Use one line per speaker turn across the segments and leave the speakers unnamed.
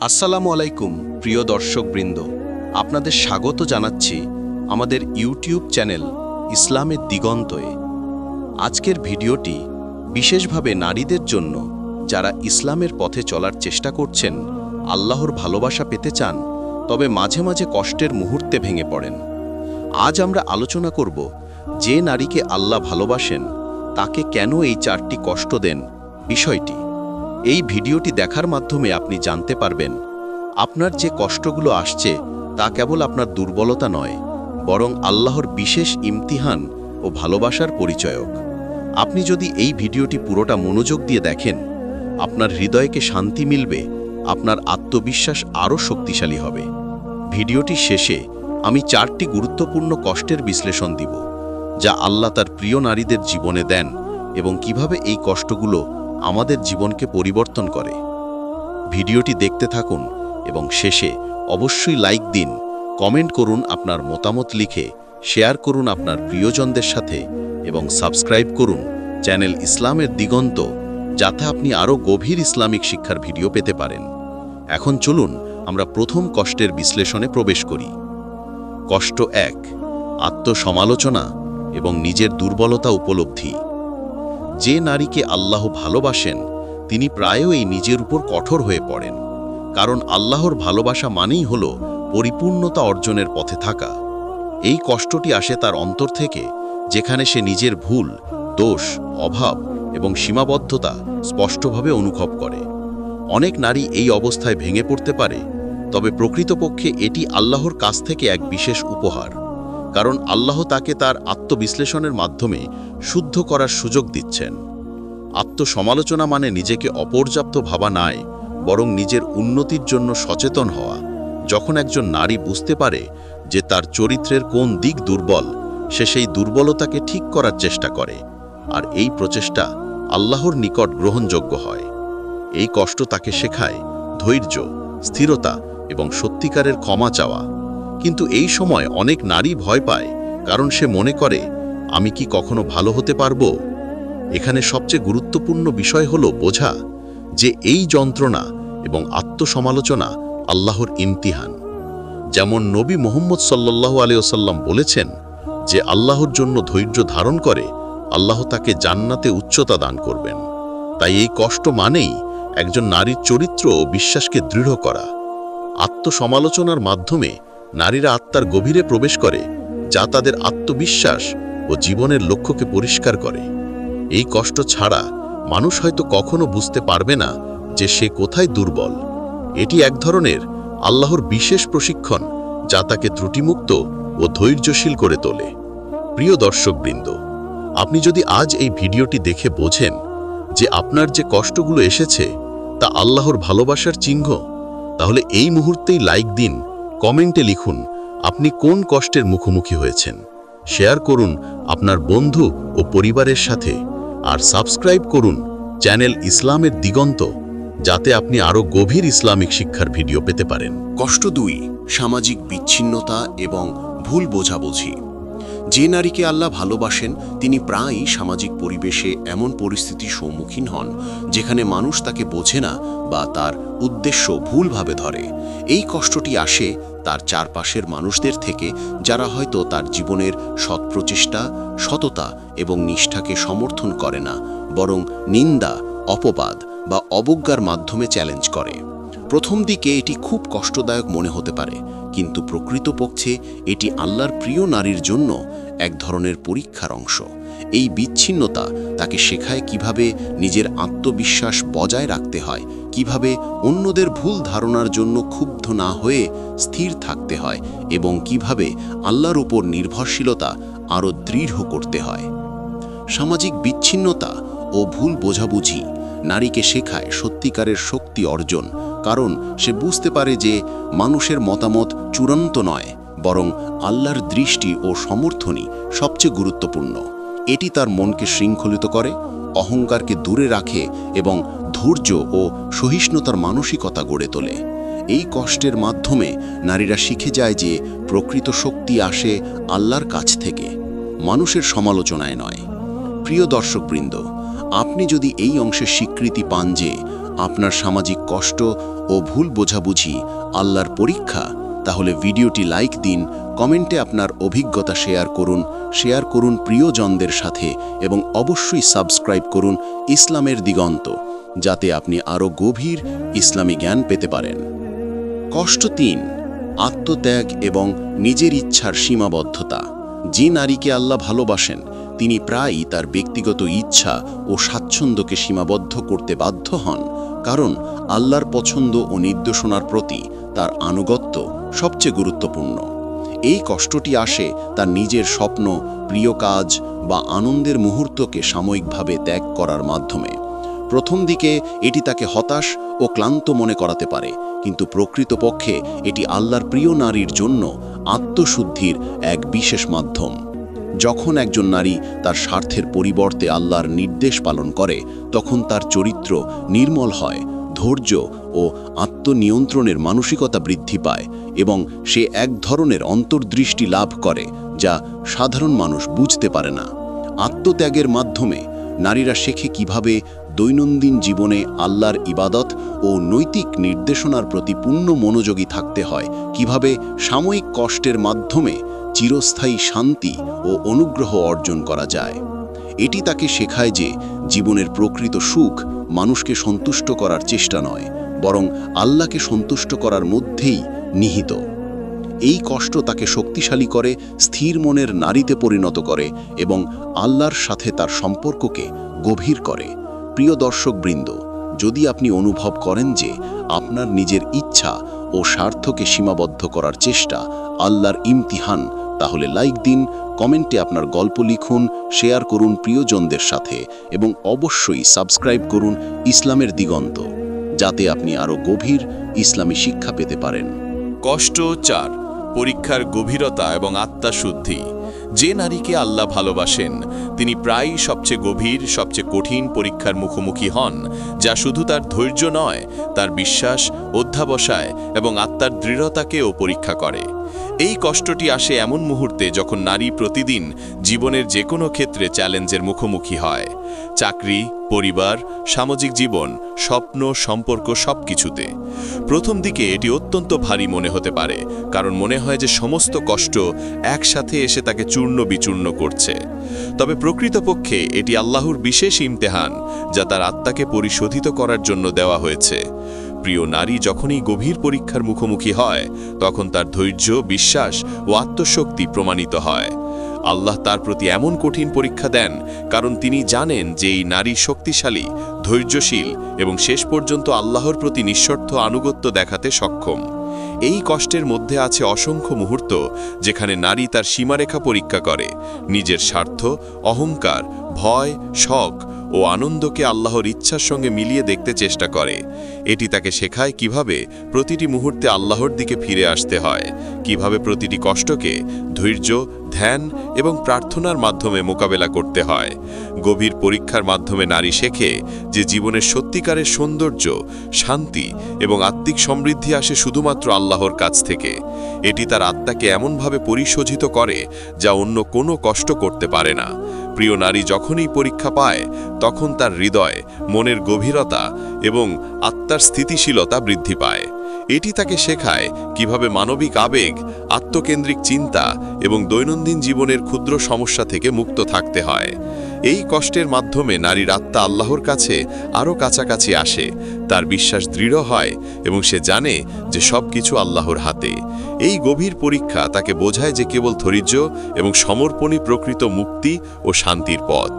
আসসালামু আলাইকুম প্রিয় দর্শকবৃন্দ, আপনাদের স্বাগত জানাচ্ছি আমাদের ইউটিউব চ্যানেল ইসলামের দিগন্তয়ে। আজকের ভিডিওটি বিশেষভাবে নারীদের জন্য, যারা ইসলামের পথে চলার চেষ্টা করছেন, আল্লাহর ভালোবাসা পেতে চান, তবে মাঝে মাঝে কষ্টের মুহূর্তে ভেঙে পড়েন। আজ আমরা আলোচনা করব যে নারীকে আল্লাহ ভালোবাসেন তাকে কেন এই 4টি কষ্ট দেন বিষয়টি। এই ভিডিওটি দেখার মাধ্যমে আপনি জানতে পারবেন আপনার যে কষ্টগুলো আসছে তা কেবল আপনার দুর্বলতা নয়, বরং আল্লাহর বিশেষ ইমতিহান ও ভালোবাসার পরিচয়ক। আপনি যদি এই ভিডিওটি পুরোটা মনোযোগ দিয়ে দেখেন, আপনার হৃদয়কে শান্তি মিলবে, আপনার আত্মবিশ্বাস আরও শক্তিশালী হবে। ভিডিওটি শেষে আমি 4টি গুরুত্বপূর্ণ কষ্টের বিশ্লেষণ দিব, যা আল্লাহ তার প্রিয় নারীদের জীবনে দেন এবং কিভাবে এই কষ্টগুলো আমাদের জীবনকে পরিবর্তন করে। ভিডিওটি দেখতে থাকুন এবং শেষে অবশ্যই লাইক দিন, কমেন্ট করুন আপনার মতামত লিখে, শেয়ার করুন আপনার প্রিয়জনদের সাথে এবং সাবস্ক্রাইব করুন চ্যানেল ইসলামের দিগন্ত, যাতে আপনি আরও গভীর ইসলামিক শিক্ষার ভিডিও পেতে পারেন। এখন চলুন আমরা প্রথম কষ্টের বিশ্লেষণে প্রবেশ করি। কষ্ট 1, আত্মসমালোচনা এবং নিজের দুর্বলতা উপলব্ধি। যে নারীকে আল্লাহ ভালোবাসেন তিনি প্রায়ই নিজের উপর কঠোর হয়ে পড়েন, কারণ আল্লাহর ভালোবাসা মানেই হল পরিপূর্ণতা অর্জনের পথে থাকা। এই কষ্টটি আসে তার অন্তর থেকে, যেখানে সে নিজের ভুল, দোষ, অভাব এবং সীমাবদ্ধতা স্পষ্টভাবে অনুভব করে। অনেক নারী এই অবস্থায় ভেঙে পড়তে পারে, তবে প্রকৃতপক্ষে এটি আল্লাহর কাছ থেকে এক বিশেষ উপহার, কারণ আল্লাহ তাকে তার আত্মবিশ্লেষণের মাধ্যমে শুদ্ধ করার সুযোগ দিচ্ছেন। আত্মসমালোচনা মানে নিজেকে অপর্যাপ্ত ভাবা নয়, বরং নিজের উন্নতির জন্য সচেতন হওয়া। যখন একজন নারী বুঝতে পারে যে তার চরিত্রের কোন দিক দুর্বল, সে সেই দুর্বলতাকে ঠিক করার চেষ্টা করে, আর এই প্রচেষ্টা আল্লাহর নিকট গ্রহণযোগ্য হয়। এই কষ্ট তাকে শেখায় ধৈর্য, স্থিরতা এবং সত্যিকারের ক্ষমা চাওয়া। কিন্তু এই সময় অনেক নারী ভয় পায়, কারণ সে মনে করে, আমি কি কখনো ভালো হতে পারবো? এখানে সবচেয়ে গুরুত্বপূর্ণ বিষয় হলো বোঝা যে এই যন্ত্রণা এবং আত্মসমালোচনা আল্লাহর ইমতিহান। যেমন নবী মুহাম্মদ সাল্লাল্লাহু আলাইহি ওয়াসাল্লাম বলেছেন, যে আল্লাহর জন্য ধৈর্য ধারণ করে আল্লাহ তাকে জান্নাতে উচ্চতা দান করবেন। তাই এই কষ্ট মানেই একজন নারীর চরিত্র ও বিশ্বাসকে দৃঢ় করা। আত্মসমালোচনার মাধ্যমে নারীরা আত্মার গভীরে প্রবেশ করে, যা তাদের আত্মবিশ্বাস ও জীবনের লক্ষ্যকে পরিষ্কার করে। এই কষ্ট ছাড়া মানুষ হয়তো কখনো বুঝতে পারবে না যে সে কোথায় দুর্বল। এটি এক ধরনের আল্লাহর বিশেষ প্রশিক্ষণ, যা তাকে ত্রুটিমুক্ত ও ধৈর্যশীল করে তোলে। প্রিয় দর্শকবৃন্দ, আপনি যদি আজ এই ভিডিওটি দেখে বোঝেন যে আপনার যে কষ্টগুলো এসেছে তা আল্লাহর ভালোবাসার চিহ্ন, তাহলে এই মুহূর্তেই লাইক দিন, কমেন্টে লিখুন আপনি কোন কষ্টের মুখোমুখি হয়েছেন, শেয়ার করুন আপনার বন্ধু ও পরিবারের সাথে, আর সাবস্ক্রাইব করুন চ্যানেল ইসলামের দিগন্ত, যাতে আপনি আরও গভীর ইসলামিক শিক্ষার ভিডিও পেতে পারেন।
কষ্ট 2, সামাজিক বিচ্ছিন্নতা এবং ভুল বোঝাবুঝি। যে নারীকে আল্লাহ ভালোবাসেন তিনি প্রায়ই সামাজিক পরিবেশে এমন পরিস্থিতির সম্মুখীন হন যেখানে মানুষ তাকে বোঝে না বা তার উদ্দেশ্য ভুলভাবে ধরে। এই কষ্টটি আসে তার চারপাশের মানুষদের থেকে, যারা হয়তো তার জীবনের সৎ প্রচেষ্টা, সততা এবং নিষ্ঠাকে সমর্থন করে না, বরং নিন্দা, অপবাদ বা অবজ্ঞার মাধ্যমে চ্যালেঞ্জ করে। প্রথম দিকে এটি খুব কষ্টদায়ক মনে হতে পারে, কিন্তু প্রকৃতপক্ষে এটি আল্লাহর প্রিয় নারীর জন্য এক ধরনের পরীক্ষার অংশ। এই বিচ্ছিন্নতা তাকে শেখায় কিভাবে নিজের আত্মবিশ্বাস বজায় রাখতে হয়, কিভাবে অন্যদের ভুল ধারণার জন্য ক্ষুব্ধ না হয়ে স্থির থাকতে হয় এবং কিভাবে আল্লাহর উপর নির্ভরশীলতা আরও দৃঢ় করতে হয়। সামাজিক বিচ্ছিন্নতা ও ভুল বোঝাবুঝি নারীকে শেখায় সত্যিকারের শক্তি অর্জন, কারণ সে বুঝতে পারে যে মানুষের মতামত চূড়ান্ত নয়, বরং আল্লাহর দৃষ্টি ও সমর্থনই সবচেয়ে গুরুত্বপূর্ণ। এটি তার মনকে শৃঙ্খলিত করে, অহংকারকে দূরে রাখে এবং ধৈর্য ও সহিষ্ণুতার মানসিকতা গড়ে তোলে। এই কষ্টের মাধ্যমে নারীরা শিখে যায় যে প্রকৃত শক্তি আসে আল্লাহর কাছ থেকে, মানুষের সমালোচনায় নয়। প্রিয় দর্শকবৃন্দ, আপনি যদি এই অংশের স্বীকৃতি পান যে আপনার সামাজিক কষ্ট ও ভুল বোঝাবুঝি আল্লাহর পরীক্ষা, তাহলে ভিডিওটি লাইক দিন, কমেন্টে আপনার অভিজ্ঞতা শেয়ার করুন প্রিয়জনদের সাথে এবং অবশ্যই সাবস্ক্রাইব করুন ইসলামের দিগন্ত, যাতে আপনি আরও গভীর ইসলামী জ্ঞান পেতে পারেন। কষ্ট ৩, আত্মত্যাগ এবং নিজের ইচ্ছার সীমাবদ্ধতা। যে নারীকে আল্লাহ ভালোবাসেন তিনি প্রায়ই তার ব্যক্তিগত ইচ্ছা ও স্বাচ্ছন্দ্যকে সীমাবদ্ধ করতে বাধ্য হন, কারণ আল্লাহর পছন্দ ও নির্দেশনার প্রতি তার আনুগত্য সবচেয়ে গুরুত্বপূর্ণ। এই কষ্টটি আসে তার নিজের স্বপ্ন, প্রিয় কাজ বা আনন্দের মুহূর্তকে সাময়িকভাবে ত্যাগ করার মাধ্যমে। প্রথম দিকে এটি তাকে হতাশ ও ক্লান্ত মনে করাতে পারে, কিন্তু প্রকৃতপক্ষে এটি আল্লাহর প্রিয় নারীর জন্য আত্মশুদ্ধির এক বিশেষ মাধ্যম। যখন একজন নারী তার স্বার্থের পরিবর্তে আল্লাহর নির্দেশ পালন করে, তখন তার চরিত্র নির্মল হয়, ধৈর্য ও আত্মনিয়ন্ত্রণের মানসিকতা বৃদ্ধি পায় এবং সে এক ধরনের অন্তর্দৃষ্টি লাভ করে যা সাধারণ মানুষ বুঝতে পারে না। আত্মত্যাগের মাধ্যমে নারীরা শেখে কিভাবে দৈনন্দিন জীবনে আল্লাহর ইবাদত ও নৈতিক নির্দেশনার প্রতি পূর্ণ মনোযোগী থাকতে হয়, কিভাবে সাময়িক কষ্টের মাধ্যমে চিরস্থায়ী শান্তি ও অনুগ্রহ অর্জন করা যায়। এটি তাকে শেখায় যে জীবনের প্রকৃত সুখ মানুষকে সন্তুষ্ট করার চেষ্টা নয়, বরং আল্লাহকে সন্তুষ্ট করার মধ্যেই নিহিত। এই কষ্ট তাকে শক্তিশালী করে, স্থির মনের নারীতে পরিণত করে এবং আল্লাহর সাথে তার সম্পর্ককে গভীর করে। প্রিয় দর্শকবৃন্দ, যদি আপনি অনুভব করেন যে আপনার নিজের ইচ্ছা ও স্বার্থকে সীমাবদ্ধ করার চেষ্টা আল্লাহর ইমতিহান, তাহলে লাইক দিন, কমেন্টে আপনার গল্প লিখুন, শেয়ার করুন প্রিয়জনদের সাথে এবং অবশ্যই সাবস্ক্রাইব করুন ইসলামের দিগন্ত, যাতে আপনি আরও গভীর ইসলামী শিক্ষা পেতে পারেন।
কষ্ট ৪, পরীক্ষার গভীরতা এবং আত্মাশুদ্ধি। যে নারীকে আল্লাহ ভালোবাসেন তিনি প্রায়ই সবচেয়ে গভীর, সবচেয়ে কঠিন পরীক্ষার মুখোমুখি হন, যা শুধু তার ধৈর্য নয়, তার বিশ্বাস, অধ্যাবসায় এবং আত্মার দৃঢ়তাকেও পরীক্ষা করে। এই কষ্টটি আসে এমন মুহূর্তে যখন নারী প্রতিদিন জীবনের যে কোনো ক্ষেত্রে চ্যালেঞ্জের মুখোমুখি হয়। চাকরি, পরিবার, সামাজিক জীবন, স্বপ্ন, সম্পর্ক সবকিছুতে। প্রথম দিকে এটি অত্যন্ত ভারী মনে হতে পারে, কারণ মনে হয় যে সমস্ত কষ্ট একসাথে এসে তাকে চূর্ণ বিচূর্ণ করছে। তবে প্রকৃতপক্ষে এটি আল্লাহর বিশেষ ইমতেহান, যা তার আত্মাকে পরিশোধিত করার জন্য দেওয়া হয়েছে। প্রিয় নারী যখনই গভীর পরীক্ষার মুখোমুখি হয়, তখন তার ধৈর্য, বিশ্বাস ও আত্মশক্তি প্রমাণিত হয়। আল্লাহ তার প্রতি এমন কঠিন পরীক্ষা দেন কারণ তিনি জানেন যে এই নারী শক্তিশালী, ধৈর্যশীল এবং শেষ পর্যন্ত আল্লাহর প্রতি নিঃশর্ত আনুগত্য দেখাতে সক্ষম। এই কষ্টের মধ্যে আছে অসংখ্য মুহূর্ত যেখানে নারী তার সীমারেখা পরীক্ষা করে, নিজের স্বার্থ, অহংকার, ভয়, শখ ও আনন্দকে আল্লাহর ইচ্ছার সঙ্গে মিলিয়ে দেখতে চেষ্টা করে। এটি তাকে শেখায় কিভাবে প্রতিটি মুহূর্তে আল্লাহর দিকে ফিরে আসতে হয়, কিভাবে প্রতিটি কষ্টকে ধৈর্য, ধ্যান এবং প্রার্থনার মাধ্যমে মোকাবেলা করতে হয়। গভীর পরীক্ষার মাধ্যমে নারী শেখে যে জীবনের সত্যিকারের সৌন্দর্য, শান্তি এবং আত্মিক সমৃদ্ধি আসে শুধুমাত্র আল্লাহর কাছ থেকে। এটি তার আত্মাকে এমনভাবে পরিশোধিত করে যা অন্য কোনো কষ্ট করতে পারে না। প্রিয় নারী যখনই পরীক্ষা পায়, তখন তার হৃদয়, মনের গভীরতা এবং আত্মার স্থিতিশীলতা বৃদ্ধি পায়। এটি তাকে শেখায় কিভাবে মানবিক আবেগ, আত্মকেন্দ্রিক চিন্তা এবং দৈনন্দিন জীবনের ক্ষুদ্র সমস্যা থেকে মুক্ত থাকতে হয়। এই কষ্টের মাধ্যমে নারীর আত্মা আল্লাহর কাছে আরও কাছাকাছি আসে, তার বিশ্বাস দৃঢ় হয় এবং সে জানে যে সবকিছু আল্লাহর হাতে। এই গভীর পরীক্ষা তাকে বোঝায় যে কেবল ধৈর্য এবং সমর্পণই প্রকৃত মুক্তি ও শান্তির পথ।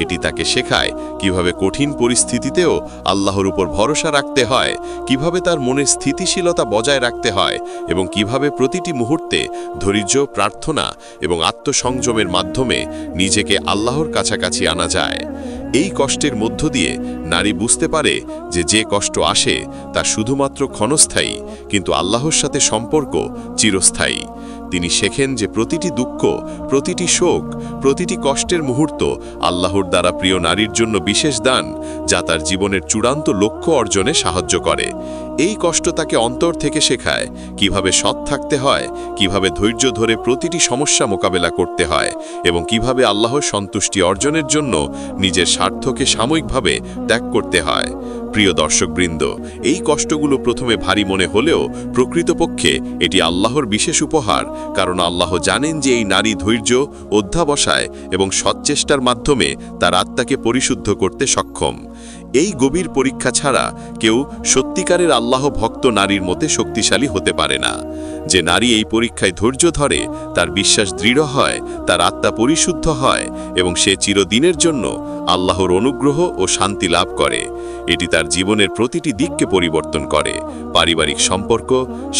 এটি তাকে শেখায় কিভাবে কঠিন পরিস্থিতিতেও আল্লাহর উপর ভরসা রাখতে হয়, কিভাবে তার মনের স্থিতিশীলতা বজায় রাখতে হয় এবং কিভাবে প্রতিটি মুহূর্তে ধৈর্য, প্রার্থনা এবং আত্মসংযমের মাধ্যমে নিজেকে আল্লাহর কাছাকাছি আনা যায়। এই কষ্টের মধ্য দিয়ে নারী বুঝতে পারে যে কষ্ট আসে তা শুধুমাত্র ক্ষণস্থায়ী, কিন্তু আল্লাহর সাথে সম্পর্ক চিরস্থায়ী।
তিনি শেখেন যে প্রতিটি দুঃখ, প্রতিটি শোক, প্রতিটি কষ্টের মুহূর্ত আল্লাহর দ্বারা প্রিয় নারীর জন্য বিশেষ দান, যা তার জীবনের চূড়ান্ত লক্ষ্য অর্জনে সাহায্য করে। এই কষ্ট তাকে অন্তর থেকে শেখায় কিভাবে সৎ থাকতে হয়, কিভাবে ধৈর্য ধরে প্রতিটি সমস্যা মোকাবেলা করতে হয় এবং কিভাবে আল্লাহর সন্তুষ্টি অর্জনের জন্য নিজের স্বার্থকে সাময়িকভাবে ত্যাগ করতে হয়। প্রিয় দর্শকবৃন্দ, এই কষ্টগুলো প্রথমে ভারী মনে হলেও প্রকৃতপক্ষে এটি আল্লাহর বিশেষ উপহার, কারণ আল্লাহ জানেন যে এই নারী ধৈর্য, অধ্যাবসায় এবং সৎচেষ্টার মাধ্যমে তার আত্মাকে পরিশুদ্ধ করতে সক্ষম। এই গভীর পরীক্ষা ছাড়া কেউ সত্যিকারের আল্লাহ ভক্ত নারীর মতে শক্তিশালী হতে পারে না। যে নারী এই পরীক্ষায় ধৈর্য ধরে, তার বিশ্বাস দৃঢ় হয়, তার আত্মা পরিশুদ্ধ হয় এবং সে চিরদিনের জন্য আল্লাহর অনুগ্রহ ও শান্তি লাভ করে। এটি তার জীবনের প্রতিটি দিককে পরিবর্তন করে, পারিবারিক সম্পর্ক,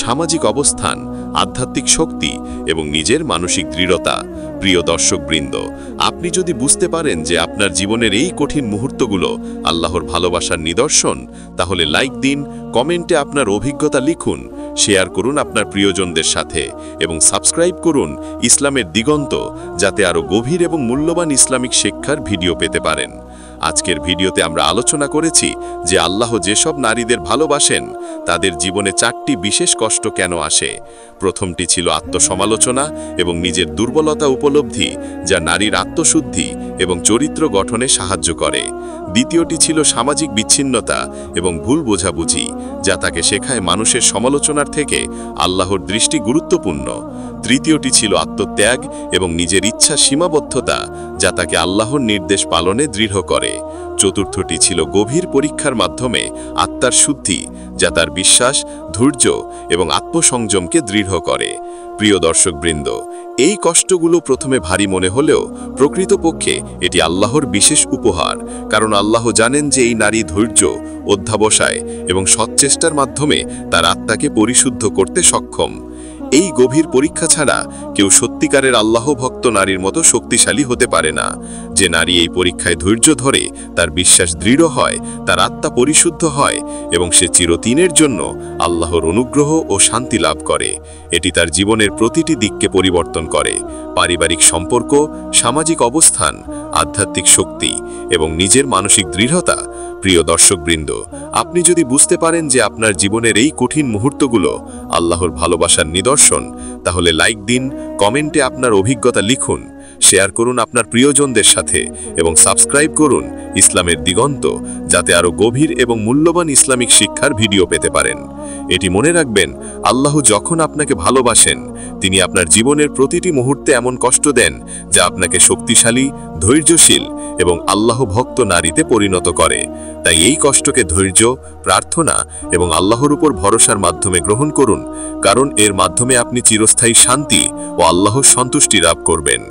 সামাজিক অবস্থান, আধ্যাত্মিক শক্তি এবং নিজের মানসিক দৃঢ়তা। প্রিয় দর্শকবৃন্দ, আপনি যদি বুঝতে পারেন যে আপনার জীবনের এই কঠিন মুহূর্তগুলো আল্লাহর ভালোবাসার নিদর্শন, তাহলে লাইক দিন, কমেন্টে আপনার অভিজ্ঞতা লিখুন, শেয়ার করুন আপনার প্রিয়জনদের সাথে এবং সাবস্ক্রাইব করুন ইসলামের দিগন্ত, যাতে আরও গভীর এবং মূল্যবান ইসলামিক শিক্ষার ভিডিও পেতে পারেন। আজকের ভিডিওতে আমরা আলোচনা করেছি যে আল্লাহ যেসব নারীদের ভালোবাসেন তাদের জীবনে 4টি বিশেষ কষ্ট কেন আসে। প্রথমটি ছিল আত্মসমালোচনা এবং নিজের দুর্বলতা উপলব্ধি, যা নারীর আত্মশুদ্ধি এবং চরিত্র গঠনে সাহায্য করে। দ্বিতীয়টি ছিল সামাজিক বিচ্ছিন্নতা এবং ভুল বোঝাবুঝি, যা তাকে শেখায় মানুষের সমালোচনার থেকে আল্লাহর দৃষ্টি গুরুত্বপূর্ণ। তৃতীয়টি ছিল আত্মত্যাগ এবং নিজের ইচ্ছা সীমাবদ্ধতা, যা তাকে আল্লাহর নির্দেশ পালনে দৃঢ় করে। চতুর্থটি ছিল গভীর পরীক্ষার মাধ্যমে আত্মার শুদ্ধি, যা তার বিশ্বাস, ধৈর্য এবং আত্মসংযমকে দৃঢ় করে। প্রিয় দর্শকবৃন্দ, এই কষ্টগুলো প্রথমে ভারী মনে হলেও প্রকৃতপক্ষে এটি আল্লাহর বিশেষ উপহার, কারণ আল্লাহ জানেন যে এই নারী ধৈর্য, অধ্যাবসায় এবং সৎচেষ্টার মাধ্যমে তার আত্মাকে পরিশুদ্ধ করতে সক্ষম। এই গভীর পরীক্ষা ছাড়া কেউ সত্যিকারের আল্লাহ ভক্ত নারীর মতো শক্তিশালী হতে পারে না। যে নারী এই পরীক্ষায় ধৈর্য ধরে, তার বিশ্বাস দৃঢ় হয়, তার আত্মা পরিশুদ্ধ হয় এবং সে চিরদিনের জন্য আল্লাহর অনুগ্রহ ও শান্তি লাভ করে। এটি তার জীবনের প্রতিটি দিককে পরিবর্তন করে, পারিবারিক সম্পর্ক, সামাজিক অবস্থান, আধ্যাত্মিক শক্তি এবং নিজের মানসিক দৃঢ়তা। প্রিয় দর্শকবৃন্দ, আপনি যদি বুঝতে পারেন যে আপনার জীবনের এই কঠিন মুহূর্তগুলো আল্লাহর ভালোবাসার নিদর্শন, তাহলে লাইক দিন, কমেন্টে আপনার অভিজ্ঞতা লিখুন, শেয়ার করুন আপনার প্রিয়জনদের সাথে এবং সাবস্ক্রাইব করুন ইসলামের দিগন্ত, যাতে আরও গভীর এবং মূল্যবান ইসলামিক শিক্ষার ভিডিও পেতে পারেন। এটি মনে রাখবেন, আল্লাহ যখন আপনাকে ভালোবাসেন, তিনি আপনার জীবনের প্রতিটি মুহূর্তে এমন কষ্ট দেন যা আপনাকে শক্তিশালী, ধৈর্যশীল এবং আল্লাহ ভক্ত নারীতে পরিণত করে। তাই এই কষ্টকে ধৈর্য, প্রার্থনা এবং আল্লাহর উপর ভরসার মাধ্যমে গ্রহণ করুন, কারণ এর মাধ্যমে আপনি চিরস্থায়ী শান্তি ও আল্লাহর সন্তুষ্টি লাভ করবেন।